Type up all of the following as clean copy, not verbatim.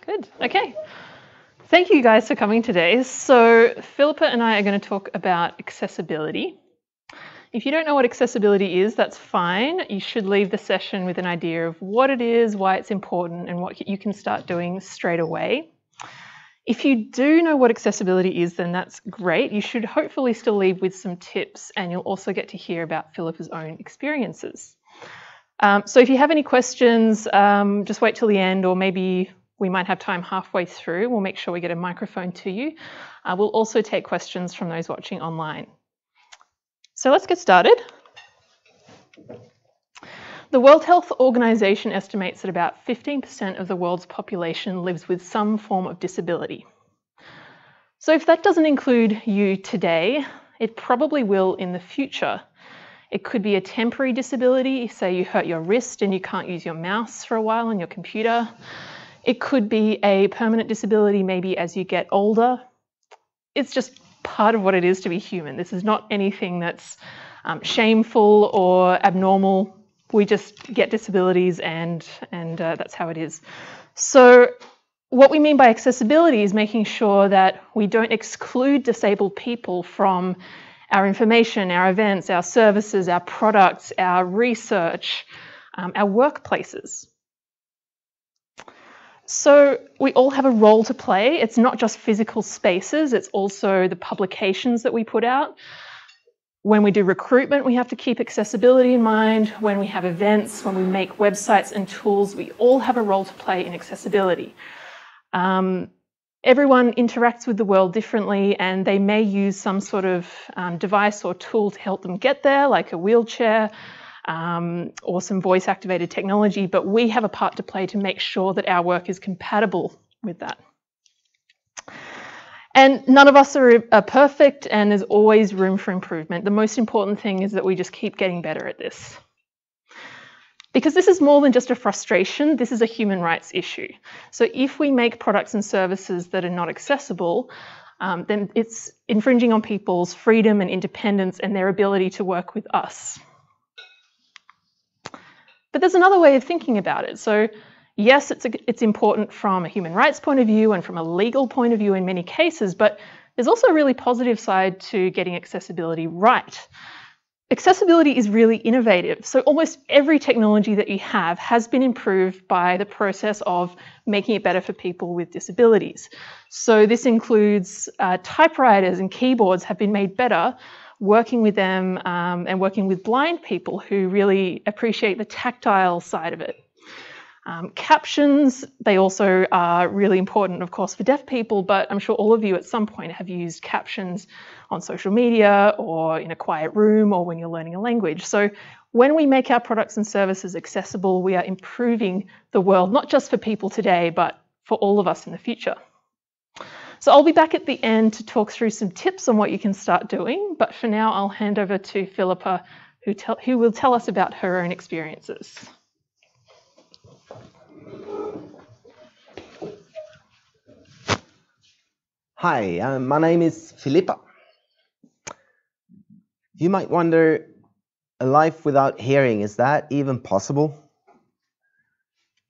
Good. Okay. Thank you guys for coming today. So Philippa and I are going to talk about accessibility. If you don't know what accessibility is, that's fine. You should leave the session with an idea of what it is, why it's important, and what you can start doing straight away. If you do know what accessibility is, then that's great. You should hopefully still leave with some tips, and you'll also get to hear about Philippa's own experiences. So if you have any questions, just wait till the end, or maybe we might have time halfway through. We'll make sure we get a microphone to you. We'll also take questions from those watching online. So let's get started. The World Health Organization estimates that about 15% of the world's population lives with some form of disability. So if that doesn't include you today, it probably will in the future. It could be a temporary disability, say you hurt your wrist and you can't use your mouse for a while on your computer. It could be a permanent disability maybe as you get older. It's just part of what it is to be human. This is not anything that's shameful or abnormal. We just get disabilities and that's how it is. So what we mean by accessibility is making sure that we don't exclude disabled people from our information, our events, our services, our products, our research, our workplaces. So we all have a role to play. It's not just physical spaces, it's also the publications that we put out. When we do recruitment, we have to keep accessibility in mind. When we have events, when we make websites and tools, we all have a role to play in accessibility. Everyone interacts with the world differently, and they may use some sort of device or tool to help them get there, like a wheelchair or some voice-activated technology, but we have a part to play to make sure that our work is compatible with that. And none of us are perfect, and there's always room for improvement. The most important thing is that we just keep getting better at this. Because this is more than just a frustration, this is a human rights issue. So if we make products and services that are not accessible, then it's infringing on people's freedom and independence and their ability to work with us. But there's another way of thinking about it. So yes, it's important from a human rights point of view and from a legal point of view in many cases, but there's also a really positive side to getting accessibility right. Accessibility is really innovative. So almost every technology that you have has been improved by the process of making it better for people with disabilities. So this includes typewriters and keyboards have been made better, working with them and working with blind people who really appreciate the tactile side of it. Captions, they also are really important, of course, for deaf people, but I'm sure all of you at some point have used captions on social media or in a quiet room or when you're learning a language. So when we make our products and services accessible, we are improving the world, not just for people today, but for all of us in the future. So I'll be back at the end to talk through some tips on what you can start doing, but for now I'll hand over to Philippa, who will tell us about her own experiences. Hi, my name is Philippa. You might wonder, a life without hearing, is that even possible?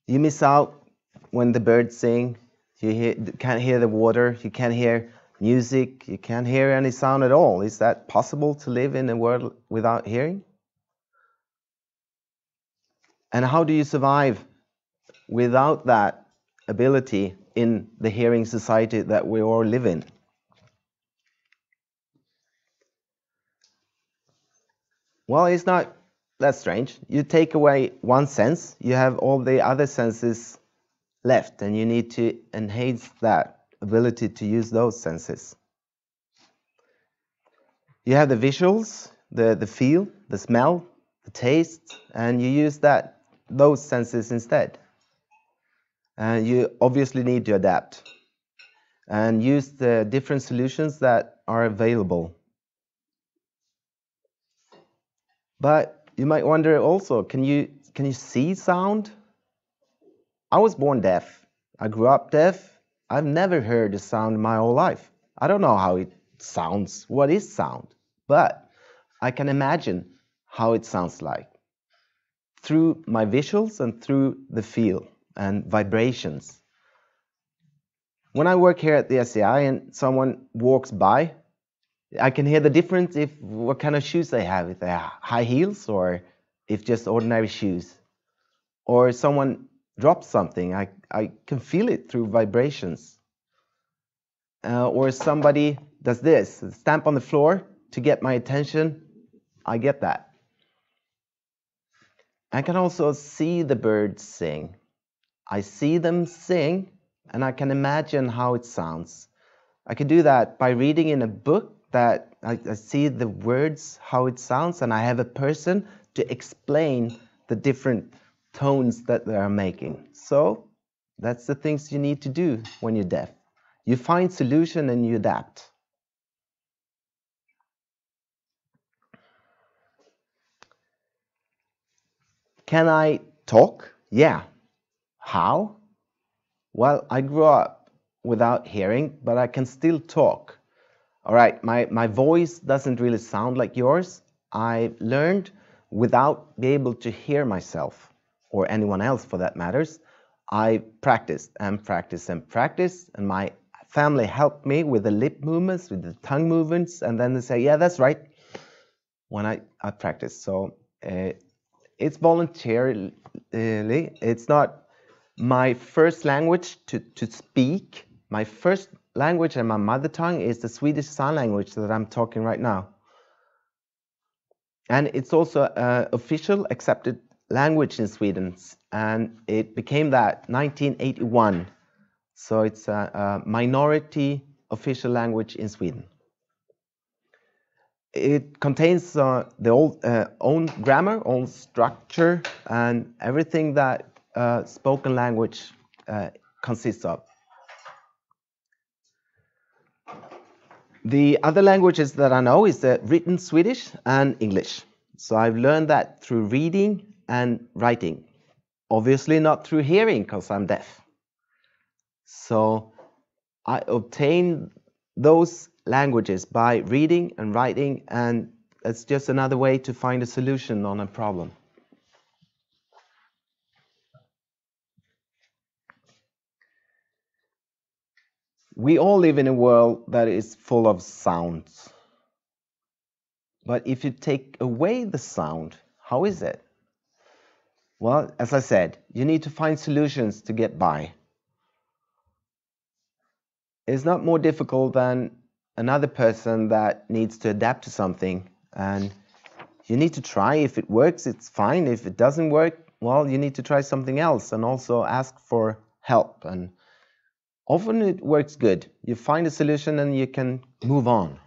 You miss out when the birds sing, you can't hear the water, you can't hear music, you can't hear any sound at all. Is that possible to live in a world without hearing? And how do you survive without that ability in the hearing society that we all live in? Well, it's not that strange. You take away one sense, you have all the other senses left, and you need to enhance that ability to use those senses. You have the visuals, the feel, the smell, the taste, and you use those senses instead. And you obviously need to adapt and use the different solutions that are available. But you might wonder also, can you see sound? I was born deaf. I grew up deaf. I've never heard a sound my whole life. I don't know how it sounds. What is sound? But I can imagine how it sounds like through my visuals and through the feel and vibrations. When I work here at the SCI and someone walks by, I can hear the difference if what kind of shoes they have, if they have high heels or if just ordinary shoes. Or someone drops something, I can feel it through vibrations. Or somebody does this, stamp on the floor to get my attention, I get that. I can also see the birds sing. I see them sing and I can imagine how it sounds. I can do that by reading in a book that I see the words, how it sounds, and I have a person to explain the different tones that they are making. So that's the things you need to do when you're deaf. You find solution and you adapt. Can I talk? Yeah. How? Well, I grew up without hearing, but I can still talk. All right, my voice doesn't really sound like yours. I learned without being able to hear myself, or anyone else for that matters. I practiced and practiced and practiced, and my family helped me with the lip movements, with the tongue movements, and then they say, yeah, that's right, when I practice. So it's voluntarily, it's not my first language to speak. My first language and my mother tongue is the Swedish Sign Language that I'm talking right now. And it's also an official accepted language in Sweden, and it became that 1981. So it's a minority official language in Sweden. It contains the own grammar, own structure, and everything that spoken language consists of. The other languages that I know is written Swedish and English. So I've learned that through reading and writing. Obviously not through hearing, because I'm deaf. So I obtained those languages by reading and writing, and it's just another way to find a solution on a problem. We all live in a world that is full of sounds. But if you take away the sound, how is it? Well, as I said, you need to find solutions to get by. It's not more difficult than another person that needs to adapt to something, and you need to try. If it works, it's fine. If it doesn't work, well, you need to try something else and also ask for help. And often it works good. You find a solution and you can move on.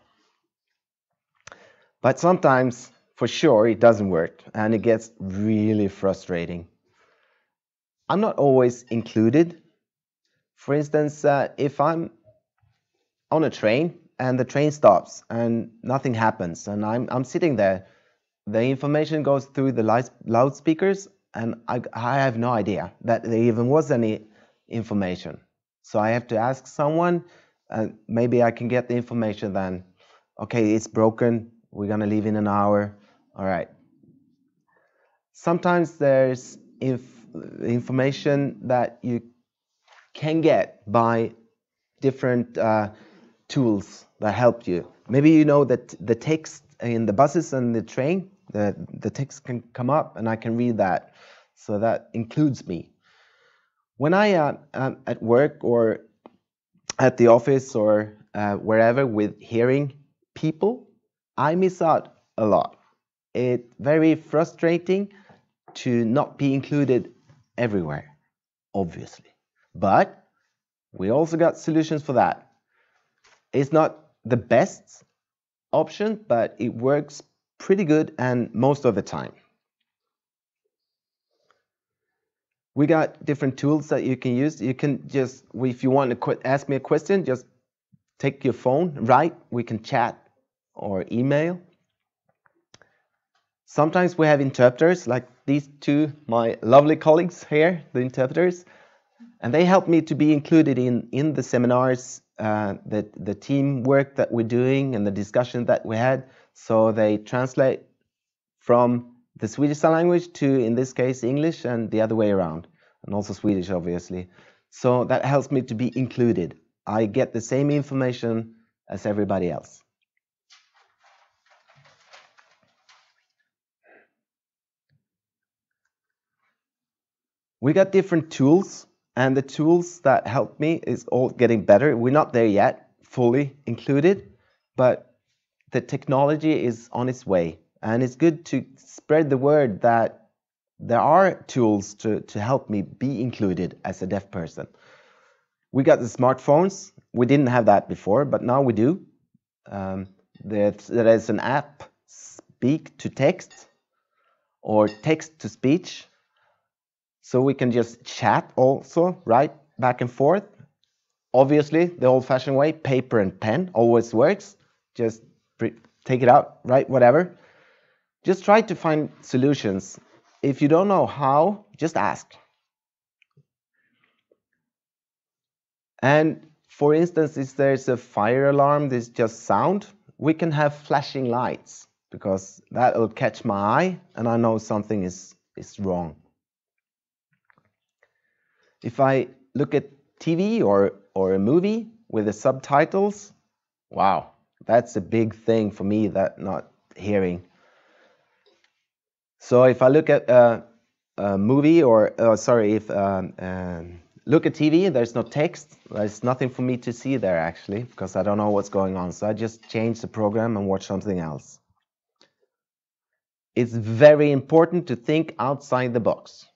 But sometimes, for sure, it doesn't work and it gets really frustrating. I'm not always included. For instance, if I'm on a train and the train stops and nothing happens and I'm sitting there, the information goes through the loudspeakers and I have no idea that there even was any information. So I have to ask someone, and maybe I can get the information then. Okay, it's broken, we're gonna leave in an hour. All right. Sometimes there's information that you can get by different tools that help you. Maybe you know that the text in the buses and the train, the text can come up and I can read that. So that includes me. When I am at work or at the office or wherever with hearing people, I miss out a lot. It's very frustrating to not be included everywhere, obviously. But we also got solutions for that. It's not the best option, but it works pretty good and most of the time. We got different tools that you can use. You can just, if you want to ask me a question, just take your phone, write, we can chat or email. Sometimes we have interpreters, like these two, my lovely colleagues here, the interpreters, and they help me to be included in the seminars, the teamwork that we're doing and the discussion that we had. So they translate from the Swedish Sign Language to, in this case, English and the other way around, and also Swedish, obviously. So that helps me to be included. I get the same information as everybody else. We got different tools, and the tools that help me is all getting better. We're not there yet, fully included, but the technology is on its way. And it's good to spread the word that there are tools to help me be included as a deaf person. We got the smartphones. We didn't have that before, but now we do. There is an app, speak to text or text to speech. So we can just chat also, right, back and forth. Obviously, the old-fashioned way, paper and pen, always works. Just take it out, write whatever. Just try to find solutions. If you don't know how, just ask. And for instance, if there's a fire alarm, there's just sound, we can have flashing lights because that will catch my eye and I know something is wrong. If I look at TV or a movie with the subtitles, wow, that's a big thing for me, that not hearing. So if I look at a movie or look at TV, there's no text, there's nothing for me to see there actually, because I don't know what's going on. So I just change the program and watch something else. It's very important to think outside the box.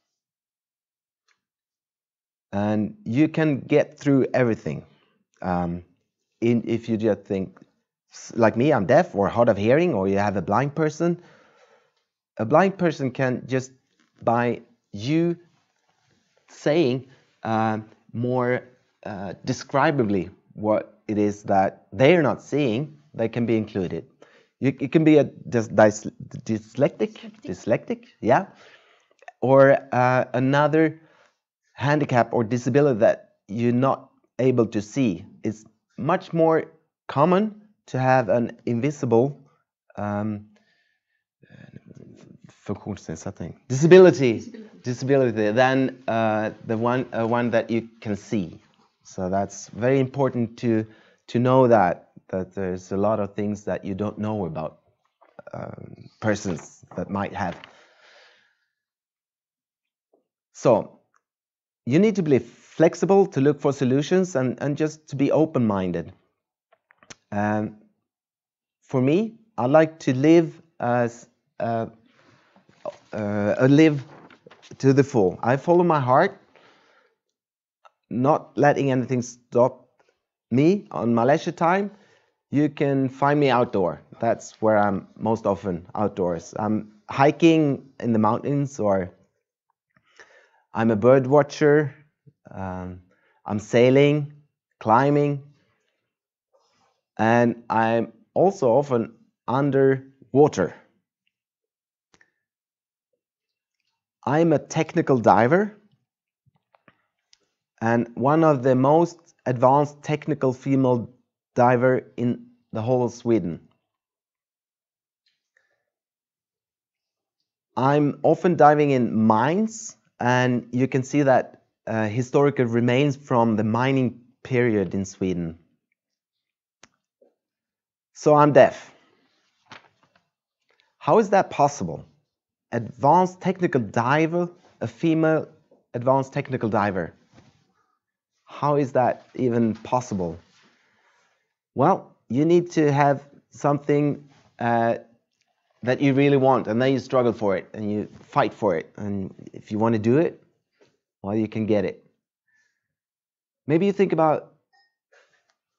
And you can get through everything. If you just think, like me, I'm deaf or hard of hearing, or you have a blind person can just, by you saying more describably what it is that they're not seeing, they can be included. It can be a dyslexic, yeah, or another handicap or disability that you're not able to see. It's much more common to have an invisible disability than the one that you can see. So that's very important to know that there's a lot of things that you don't know about persons that might have. So you need to be flexible, to look for solutions, and just to be open-minded. For me, I like to live as live to the full. I follow my heart, not letting anything stop me on my leisure time. You can find me outdoor. That's where I'm most often, outdoors. I'm hiking in the mountains, or I'm a bird watcher. I'm sailing, climbing, and I'm also often underwater. I'm a technical diver and one of the most advanced technical female diver in the whole of Sweden. I'm often diving in mines, and you can see that historical remains from the mining period in Sweden. So I'm deaf. How is that possible? Advanced technical diver, a female advanced technical diver. How is that even possible? Well, you need to have something that you really want, and then you struggle for it and you fight for it, and if you want to do it, well, you can get it. Maybe you think about,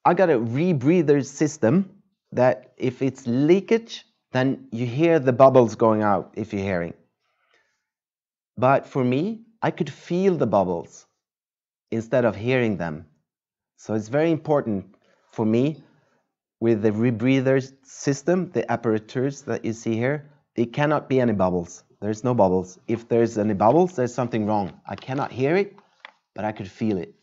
I got a rebreather system that if it's leakage, then you hear the bubbles going out if you're hearing. But for me, I could feel the bubbles instead of hearing them. So it's very important for me with the rebreather system, the apparatus that you see here, there cannot be any bubbles. There's no bubbles. If there's any bubbles, there's something wrong. I cannot hear it, but I could feel it.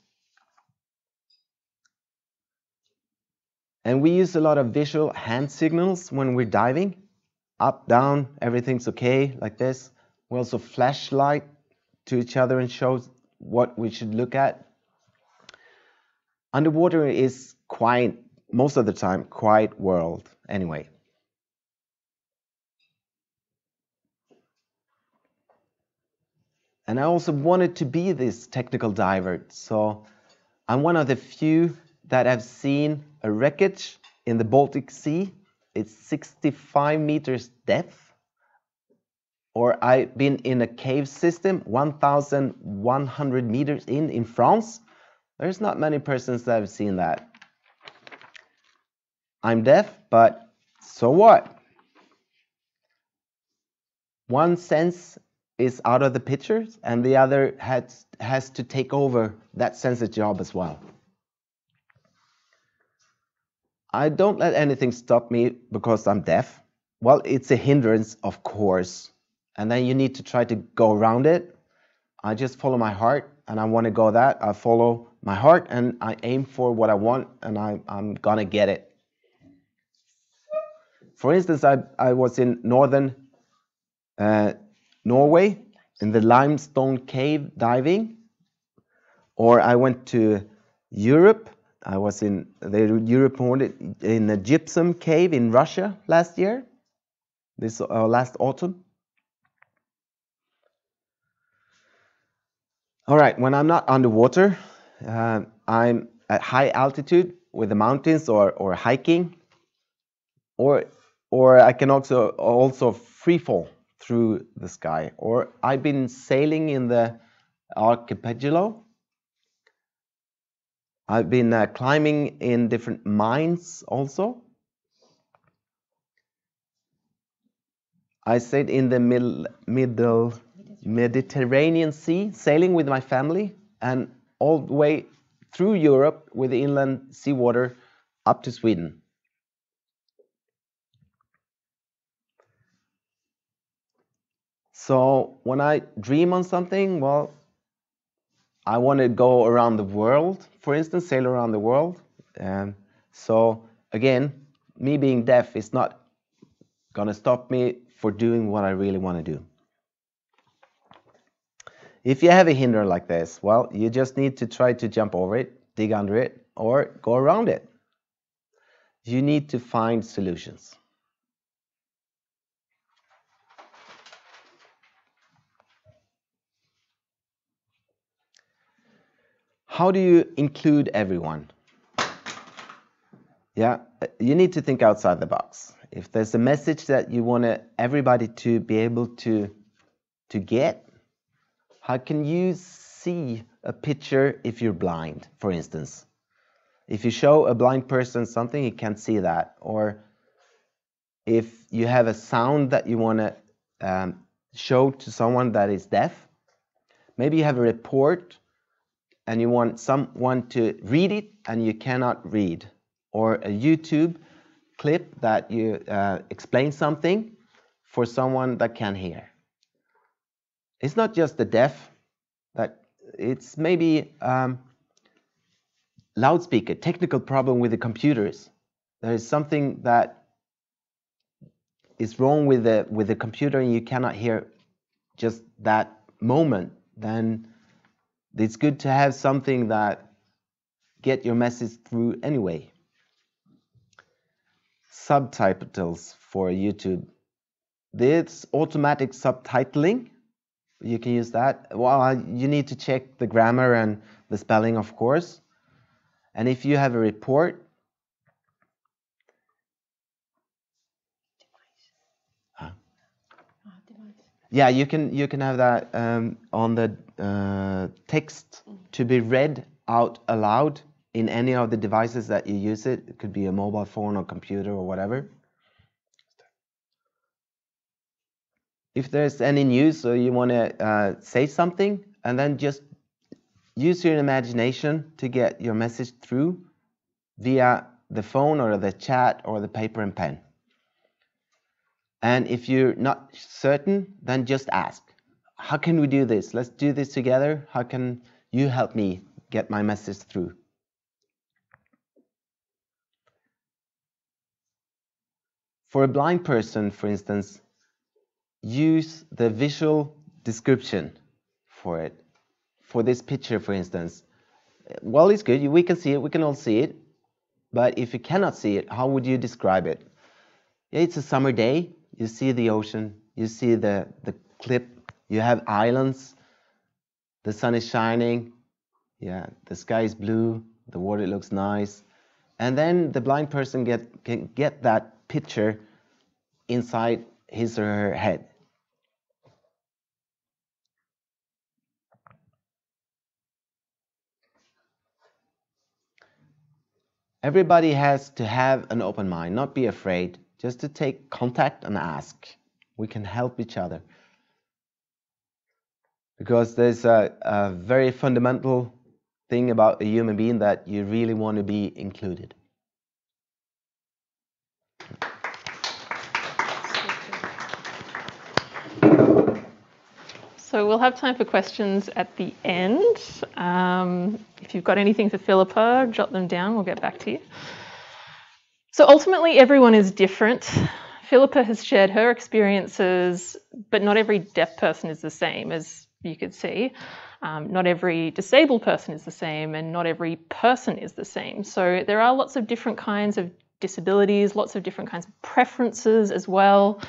And we use a lot of visual hand signals when we're diving. Up, down, everything's okay, like this. We also flashlight to each other and show what we should look at. Underwater is quiet, most of the time, quiet world anyway. And I also wanted to be this technical diver, so I'm one of the few that have seen a wreckage in the Baltic Sea. It's 65 meters depth. Or I've been in a cave system 1,100 meters in France. There's not many persons that have seen that. I'm deaf, but so what? One sense is out of the picture, and the other has to take over that sense's job as well. I don't let anything stop me because I'm deaf. Well, it's a hindrance, of course, and then you need to try to go around it. I just follow my heart, and I want to go that. I follow my heart, and I aim for what I want, and I'm gonna get it. For instance, I was in northern Norway in the limestone cave diving, or I went to Europe. I was in the Europe in a gypsum cave in Russia last year, last autumn. All right, when I'm not underwater, I'm at high altitude with the mountains or hiking, or I can also free fall through the sky, or I've been sailing in the archipelago. I've been climbing in different mines also. I stayed in the middle Mediterranean Sea, sailing with my family, and all the way through Europe with the inland seawater up to Sweden. So when I dream on something, well, I want to go around the world, for instance, sail around the world. So again, me being deaf is not going to stop me for doing what I really want to do. If you have a hindrance like this, well, you just need to try to jump over it, dig under it, or go around it. You need to find solutions. How do you include everyone? Yeah, you need to think outside the box. If there's a message that you want everybody to be able to get, how can you see a picture if you're blind, for instance? If you show a blind person something, he can't see that. Or if you have a sound that you want to show to someone that is deaf, maybe you have a report and you want someone to read it and you cannot read. Or a YouTube clip that you explain something for someone that can hear. It's not just the deaf, it's maybe loudspeaker, technical problem with the computers. There is something that is wrong with the computer and you cannot hear just that moment. Then it's good to have something that get your message through anyway. Subtitles for YouTube. This automatic subtitling, you can use that. Well, you need to check the grammar and the spelling, of course. And if you have a report, yeah, you can have that on the text to be read out aloud in any of the devices that you use it. It could be a mobile phone or computer or whatever. If there's any news or you want to say something, and then just use your imagination to get your message through via the phone or the chat or the paper and pen. And if you're not certain, then just ask. How can we do this? Let's do this together. How can you help me get my message through? For a blind person, for instance, use the visual description for it. For this picture, for instance, Well, it's good. We can see it. We can all see it. But if you cannot see it, how would you describe it? Yeah, it's a summer day. You see the ocean. You see the cliff. You have islands. The sun is shining. Yeah, the sky is blue. The water looks nice. And then the blind person can get that picture inside his or her head. Everybody has to have an open mind, not be afraid, just to take contact and ask. We can help each other. Because there's a very fundamental thing about a human being that you really want to be included. So we'll have time for questions at the end. If you've got anything for Philippa, jot them down, we'll get back to you. So ultimately, everyone is different. Philippa has shared her experiences, but not every deaf person is the same, as you could see. Not every disabled person is the same, and not every person is the same. So there are lots of different kinds of disabilities, lots of different kinds of preferences as well.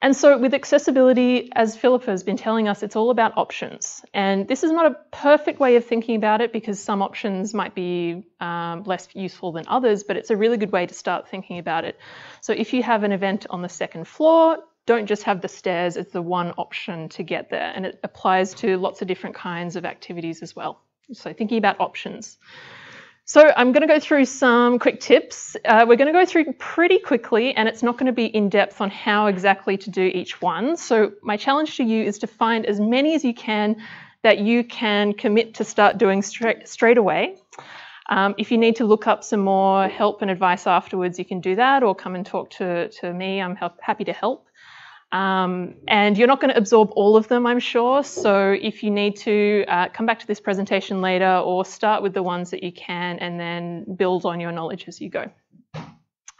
And so with accessibility, as Philippa has been telling us, it's all about options. And this is not a perfect way of thinking about it because some options might be less useful than others, but it's a really good way to start thinking about it. So if you have an event on the second floor, don't just have the stairs as the one option to get there. And it applies to lots of different kinds of activities as well. So thinking about options. So I'm going to go through some quick tips. We're going to go through pretty quickly, and it's not going to be in depth on how exactly to do each one. So my challenge to you is to find as many as you can that you can commit to start doing straight away. If you need to look up some more help and advice afterwards, you can do that, or come and talk to me. I'm happy to help. And you're not going to absorb all of them, I'm sure. So if you need to, come back to this presentation later or start with the ones that you can and then build on your knowledge as you go.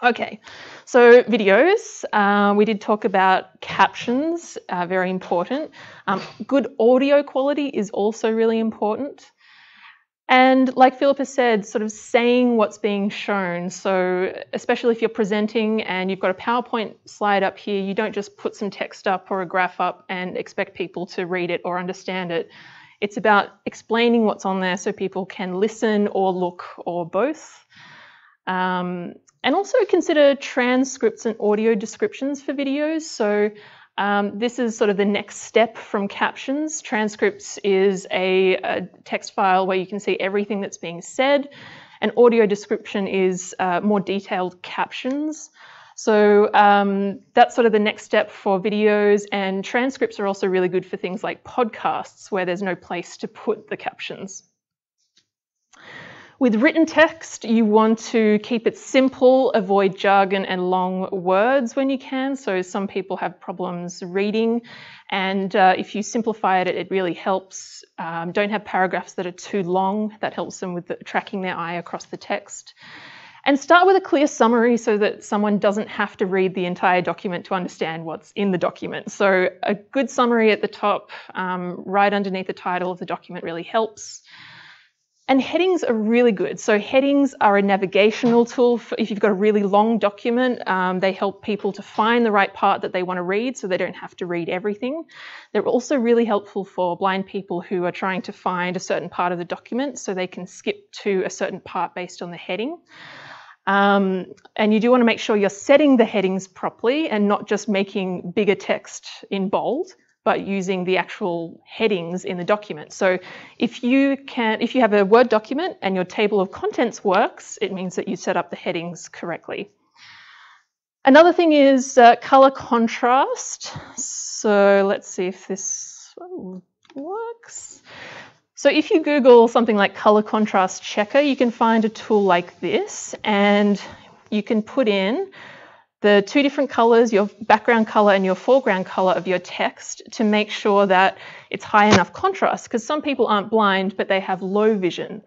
Okay, so videos. We did talk about captions, very important. Good audio quality is also really important. And like Philippa said, sort of saying what's being shown. So especially if you're presenting and you've got a PowerPoint slide up here, you don't just put some text up or a graph up and expect people to read it or understand it. It's about explaining what's on there so people can listen or look or both. And also consider transcripts and audio descriptions for videos. So this is sort of the next step from captions. Transcripts is a text file where you can see everything that's being said, and audio description is more detailed captions. So that's sort of the next step for videos, and transcripts are also really good for things like podcasts where there's no place to put the captions. With written text, you want to keep it simple, avoid jargon and long words when you can. So some people have problems reading, and if you simplify it, it really helps. Don't have paragraphs that are too long. That helps them with tracking their eye across the text. And start with a clear summary so that someone doesn't have to read the entire document to understand what's in the document. So a good summary at the top, right underneath the title of the document really helps. And headings are really good. So headings are a navigational tool for if you've got a really long document. They help people to find the right part that they want to read so they don't have to read everything. They're also really helpful for blind people who are trying to find a certain part of the document so they can skip to a certain part based on the heading. And you do want to make sure you're setting the headings properly and not just making bigger text in bold, but using the actual headings in the document. So if you have a Word document and your table of contents works, it means that you set up the headings correctly. Another thing is color contrast. So let's see if this works. So if you Google something like color contrast checker, you can find a tool like this, and you can put in the two different colors, your background color and your foreground color of your text, to make sure that it's high enough contrast, because some people aren't blind, but they have low vision.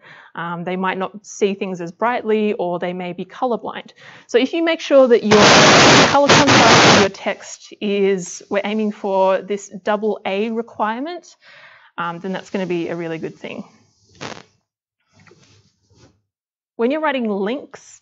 They might not see things as brightly, or they may be colorblind. So if you make sure that your color contrast of your text is, we're aiming for this AA requirement, then that's going to be a really good thing. When you're writing links,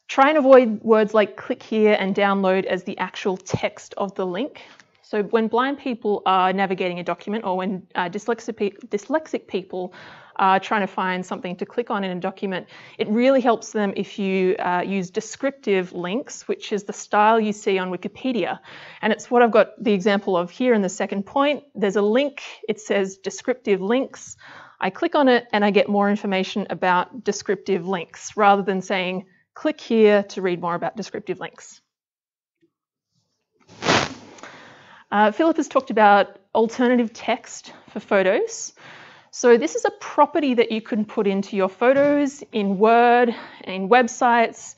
try and avoid words like click here and download as the actual text of the link. So when blind people are navigating a document, or when dyslexic people are trying to find something to click on in a document, it really helps them if you use descriptive links, which is the style you see on Wikipedia. And it's what I've got the example of here in the second point. There's a link, it says descriptive links. I click on it and I get more information about descriptive links, rather than saying, click here to read more about descriptive links. Philip has talked about alternative text for photos. So this is a property that you can put into your photos in Word, in websites,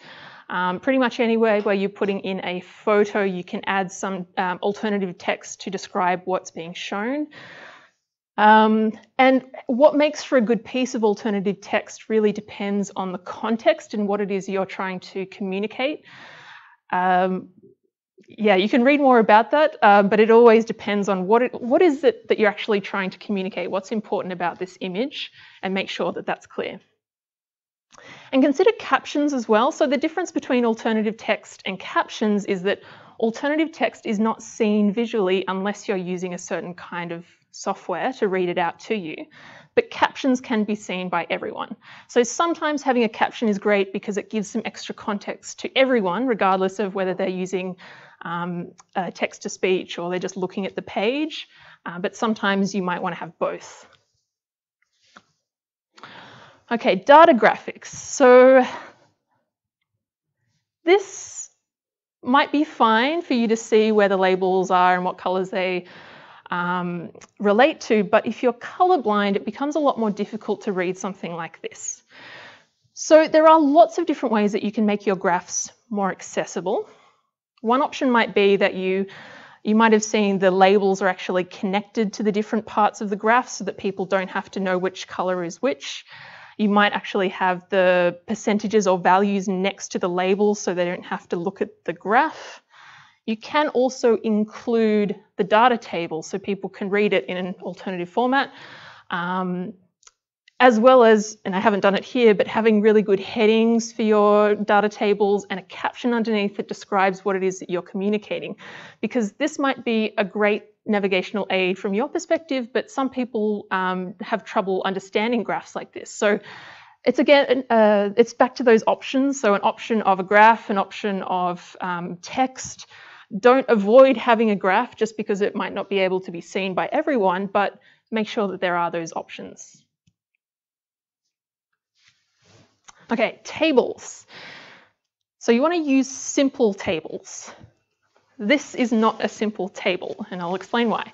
pretty much anywhere where you're putting in a photo, you can add some alternative text to describe what's being shown. And what makes for a good piece of alternative text really depends on the context and what it is you're trying to communicate. Yeah, you can read more about that, but it always depends on what is it that you're actually trying to communicate, what's important about this image, and make sure that that's clear. And consider captions as well. So the difference between alternative text and captions is that alternative text is not seen visually unless you're using a certain kind of software to read it out to you. But captions can be seen by everyone. So sometimes having a caption is great because it gives some extra context to everyone, regardless of whether they're using text-to-speech or they're just looking at the page. But sometimes you might want to have both. Okay, data graphics. So this might be fine for you to see where the labels are and what colors they relate to, but if you're colorblind, it becomes a lot more difficult to read something like this. So there are lots of different ways that you can make your graphs more accessible. One option might be that you might have seen the labels are actually connected to the different parts of the graph so that people don't have to know which color is which. You might actually have the percentages or values next to the labels so they don't have to look at the graph. You can also include the data table so people can read it in an alternative format, as well as, and I haven't done it here, but having really good headings for your data tables and a caption underneath that describes what it is that you're communicating. Because this might be a great navigational aid from your perspective, but some people have trouble understanding graphs like this. So it's again, it's back to those options. So an option of a graph, an option of text. Don't avoid having a graph just because it might not be able to be seen by everyone, but make sure that there are those options. Okay, tables. So you want to use simple tables. This is not a simple table, and I'll explain why.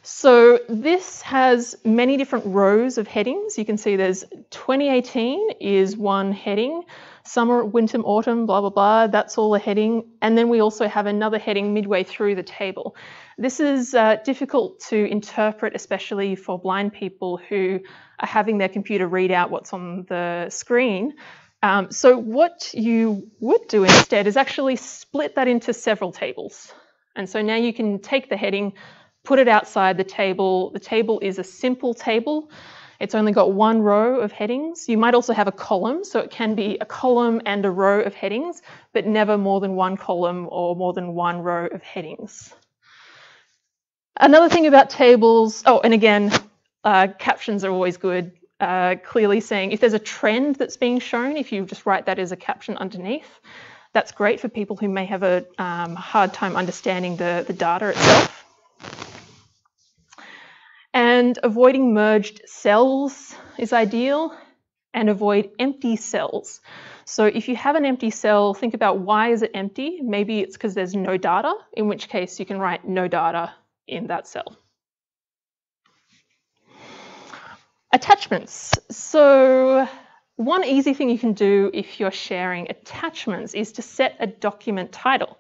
So this has many different rows of headings. You can see there's 2018 is one heading, summer, winter, autumn, blah, blah, blah, that's all a heading. And then we also have another heading midway through the table. This is difficult to interpret, especially for blind people who are having their computer read out what's on the screen. So what you would do instead is actually split that into several tables. And so now you can take the heading, put it outside the table. The table is a simple table. It's only got one row of headings. You might also have a column, so it can be a column and a row of headings, but never more than one column or more than one row of headings. Another thing about tables, oh, and again, captions are always good. Clearly saying if there's a trend that's being shown, if you just write that as a caption underneath, that's great for people who may have a hard time understanding the data itself. And avoiding merged cells is ideal, and avoid empty cells. So if you have an empty cell, think about why is it empty? Maybe it's because there's no data, in which case you can write no data in that cell. Attachments. So one easy thing you can do if you're sharing attachments is to set a document title.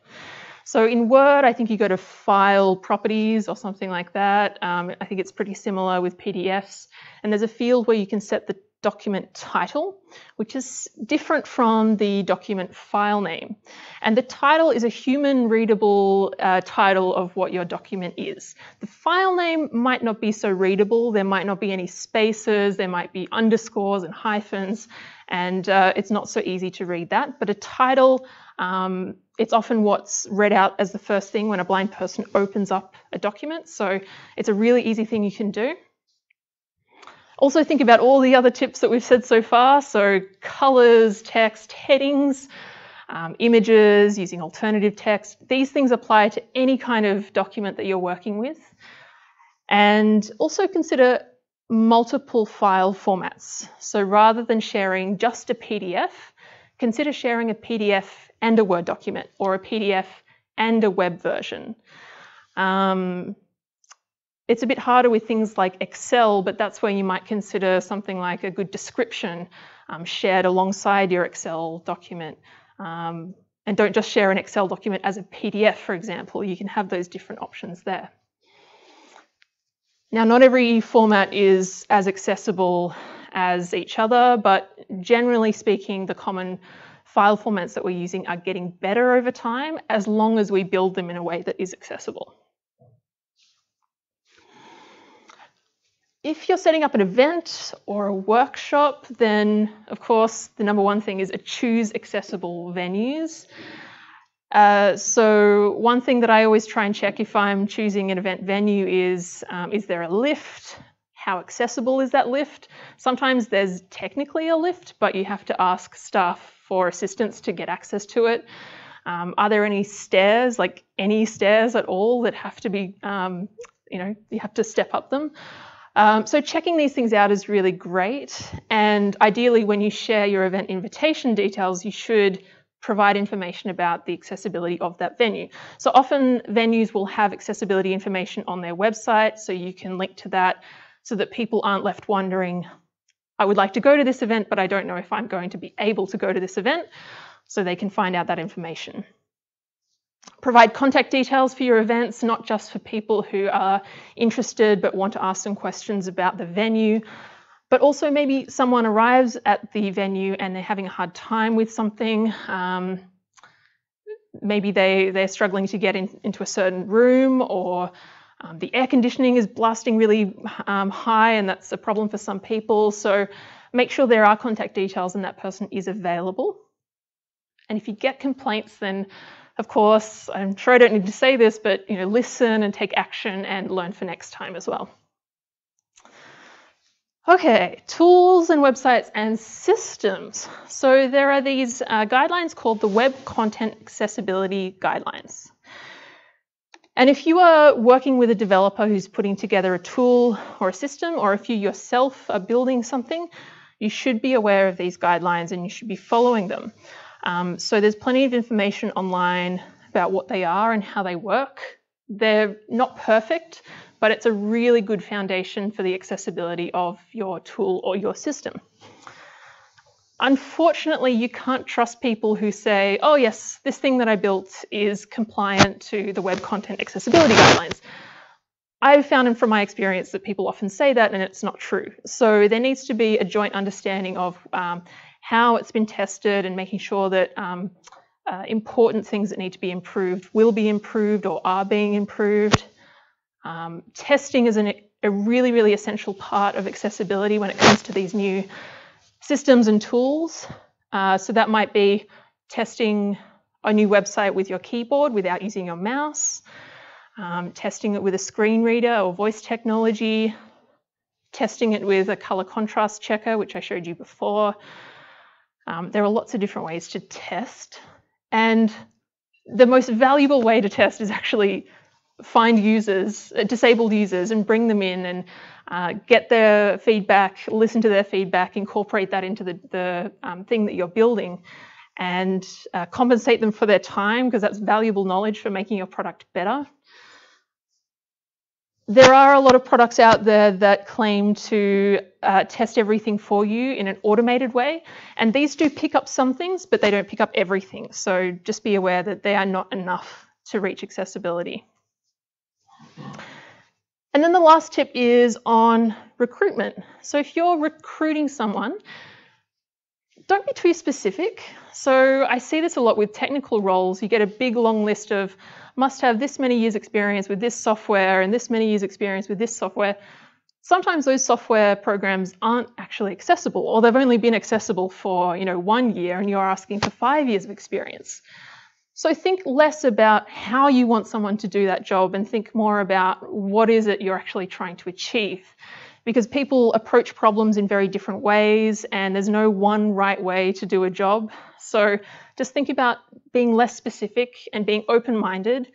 So in Word, I think you go to File, Properties or something like that. I think it's pretty similar with PDFs. And there's a field where you can set the document title, which is different from the document file name. And the title is a human readable title of what your document is. The file name might not be so readable. There might not be any spaces. There might be underscores and hyphens, and it's not so easy to read that. But a title, it's often what's read out as the first thing when a blind person opens up a document. So it's a really easy thing you can do. Also think about all the other tips that we've said so far. So colors, text, headings, images, using alternative text. These things apply to any kind of document that you're working with. And also consider multiple file formats. So rather than sharing just a PDF, consider sharing a PDF and a Word document, or a PDF and a web version. It's a bit harder with things like Excel, but that's where you might consider something like a good description shared alongside your Excel document. And don't just share an Excel document as a PDF, for example. You can have those different options there. Now, not every format is as accessible as each other, but generally speaking, the common file formats that we're using are getting better over time, as long as we build them in a way that is accessible. If you're setting up an event or a workshop, then of course the number one thing is choose accessible venues. So one thing that I always try and check if I'm choosing an event venue is there a lift? How accessible is that lift? Sometimes there's technically a lift, but you have to ask staff for assistance to get access to it. Are there any stairs, like any stairs at all, that have to be, you have to step up them? So checking these things out is really great, and ideally when you share your event invitation details, you should provide information about the accessibility of that venue. So often venues will have accessibility information on their website, so you can link to that so that people aren't left wondering, I would like to go to this event, but I don't know if I'm going to be able to go to this event, so they can find out that information. Provide contact details for your events, not just for people who are interested but want to ask some questions about the venue, but also maybe someone arrives at the venue and they're having a hard time with something. Maybe they're struggling to get into a certain room, or the air conditioning is blasting really high, and that's a problem for some people. So make sure there are contact details and that person is available. And if you get complaints, then of course, I'm sure I don't need to say this, but listen and take action and learn for next time as well. Okay, tools and websites and systems. So there are these guidelines called the Web Content Accessibility Guidelines. And if you are working with a developer who's putting together a tool or a system, or if you yourself are building something, you should be aware of these guidelines and you should be following them. So there's plenty of information online about what they are and how they work. They're not perfect, but it's a really good foundation for the accessibility of your tool or your system. Unfortunately, you can't trust people who say, oh yes, this thing that I built is compliant to the Web Content Accessibility Guidelines. I've found from my experience that people often say that, and it's not true. So there needs to be a joint understanding of how it's been tested, and making sure that important things that need to be improved will be improved or are being improved. Testing is a really, really essential part of accessibility when it comes to these new systems and tools. So that might be testing a new website with your keyboard without using your mouse, testing it with a screen reader or voice technology, testing it with a color contrast checker, which I showed you before. There are lots of different ways to test, and the most valuable way to test is actually find users, disabled users, and bring them in and get their feedback, listen to their feedback, incorporate that into the thing that you're building, and compensate them for their time, because that's valuable knowledge for making your product better. There are a lot of products out there that claim to test everything for you in an automated way, and these do pick up some things, but they don't pick up everything. So just be aware that they are not enough to reach accessibility. And then the last tip is on recruitment. So if you're recruiting someone, don't be too specific. So I see this a lot with technical roles. You get a big long list of must have this many years experience with this software and this many years experience with this software. Sometimes those software programs aren't actually accessible, or they've only been accessible for 1 year and you're asking for 5 years of experience. So think less about how you want someone to do that job and think more about what is it you're actually trying to achieve. Because people approach problems in very different ways and there's no one right way to do a job. So just think about being less specific and being open-minded,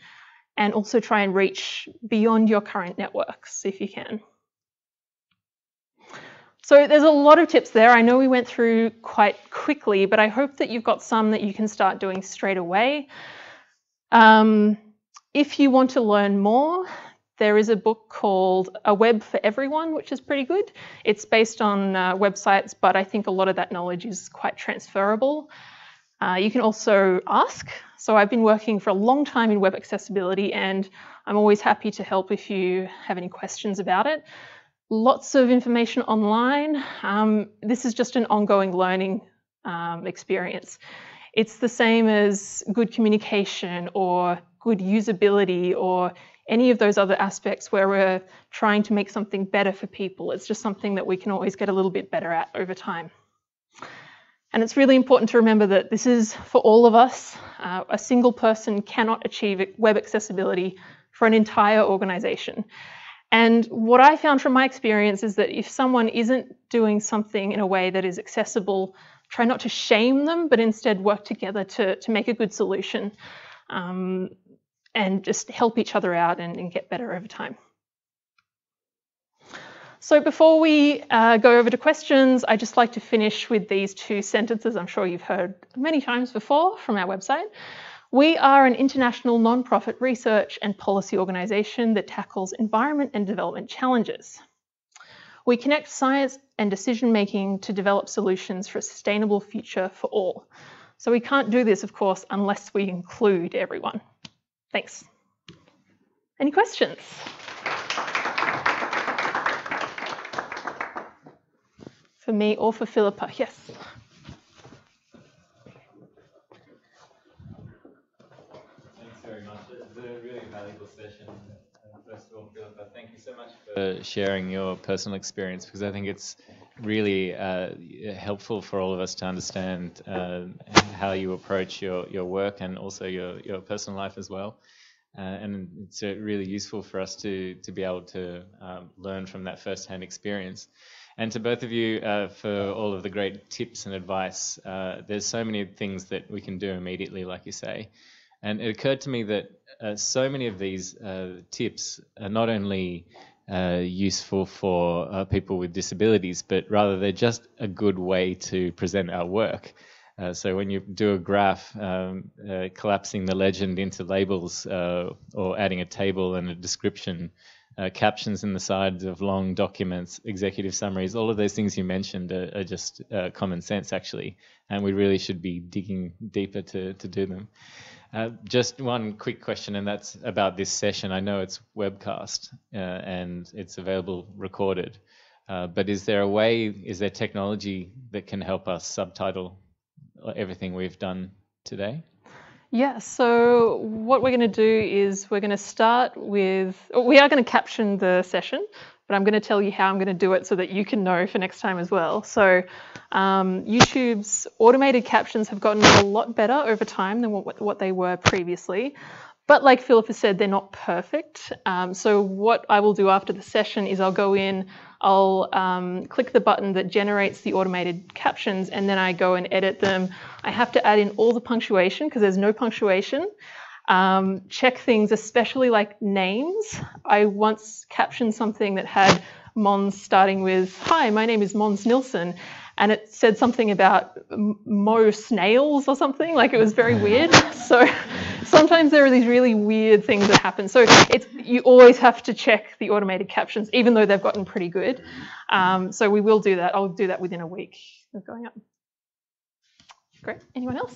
and also try and reach beyond your current networks if you can. So there's a lot of tips there. I know we went through quite quickly, but I hope that you've got some that you can start doing straight away. If you want to learn more, there is a book called A Web for Everyone, which is pretty good. It's based on websites, but I think a lot of that knowledge is quite transferable. You can also ask. So I've been working for a long time in web accessibility, and I'm always happy to help if you have any questions about it. Lots of information online. This is just an ongoing learning experience. It's the same as good communication or good usability or any of those other aspects where we're trying to make something better for people. It's just something that we can always get a little bit better at over time. And it's really important to remember that this is for all of us. A single person cannot achieve web accessibility for an entire organization. And what I found from my experience is that if someone isn't doing something in a way that is accessible, try not to shame them, but instead work together to make a good solution, and just help each other out and get better over time. So before we go over to questions, I'd just like to finish with these 2 sentences I'm sure you've heard many times before from our website. We are an international non-profit research and policy organisation that tackles environment and development challenges. We connect science and decision-making to develop solutions for a sustainable future for all. So we can't do this, of course, unless we include everyone. Thanks. Any questions? For me or for Philippa? Yes. Thanks very much. It's a really valuable session. First of all, Philippa, thank you so much for sharing your personal experience, because I think it's really helpful for all of us to understand how you approach your work and also your personal life as well. And it's really useful for us to be able to learn from that first-hand experience. And to both of you for all of the great tips and advice. There's so many things that we can do immediately, like you say. And it occurred to me that so many of these tips are not only useful for people with disabilities, but rather they're just a good way to present our work. So when you do a graph, collapsing the legend into labels or adding a table and a description, captions in the sides of long documents, executive summaries, all of those things you mentioned are just common sense, actually, and we really should be digging deeper to do them. Just one quick question, and that's about this session. I know it's webcast and it's available recorded, but is there technology that can help us subtitle everything we've done today? Yeah, so what we're going to do is we're going to start with, we are going to caption the session, but I'm going to tell you how I'm going to do it so that you can know for next time as well. So YouTube's automated captions have gotten a lot better over time than what they were previously. But like Philippa said, they're not perfect. So what I will do after the session is I'll go in, I'll click the button that generates the automated captions, and then I go and edit them. I have to add in all the punctuation because there's no punctuation. Check things, especially like names. I once captioned something that had Mons starting with, "Hi, my name is Mons Nilsson," and it said something about Mo snails or something. Like, it was very weird. So sometimes there are these really weird things that happen. So you always have to check the automated captions, even though they've gotten pretty good. So we will do that. I'll do that within a week of going up. Great. Anyone else?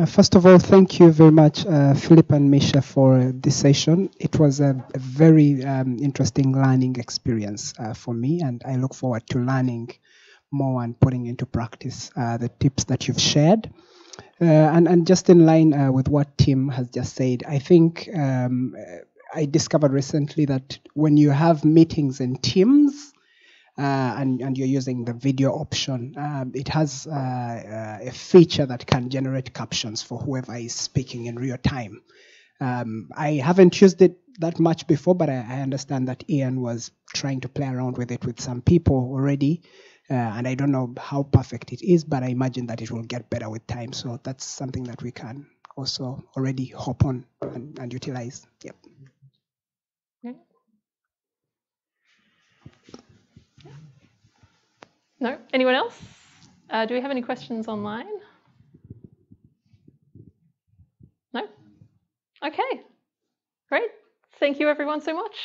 First of all, thank you very much, Philip and Misha, for this session. It was a very interesting learning experience for me, and I look forward to learning more and putting into practice the tips that you've shared. And just in line with what Tim has just said, I think I discovered recently that when you have meetings in Teams, and you're using the video option, it has a feature that can generate captions for whoever is speaking in real time. I haven't used it that much before, but I understand that Ian was trying to play around with it with some people already. And I don't know how perfect it is, but I imagine that it will get better with time. So that's something that we can also already hop on and utilize. Yep. No? Anyone else? Do we have any questions online? No? Okay. Great. Thank you everyone so much.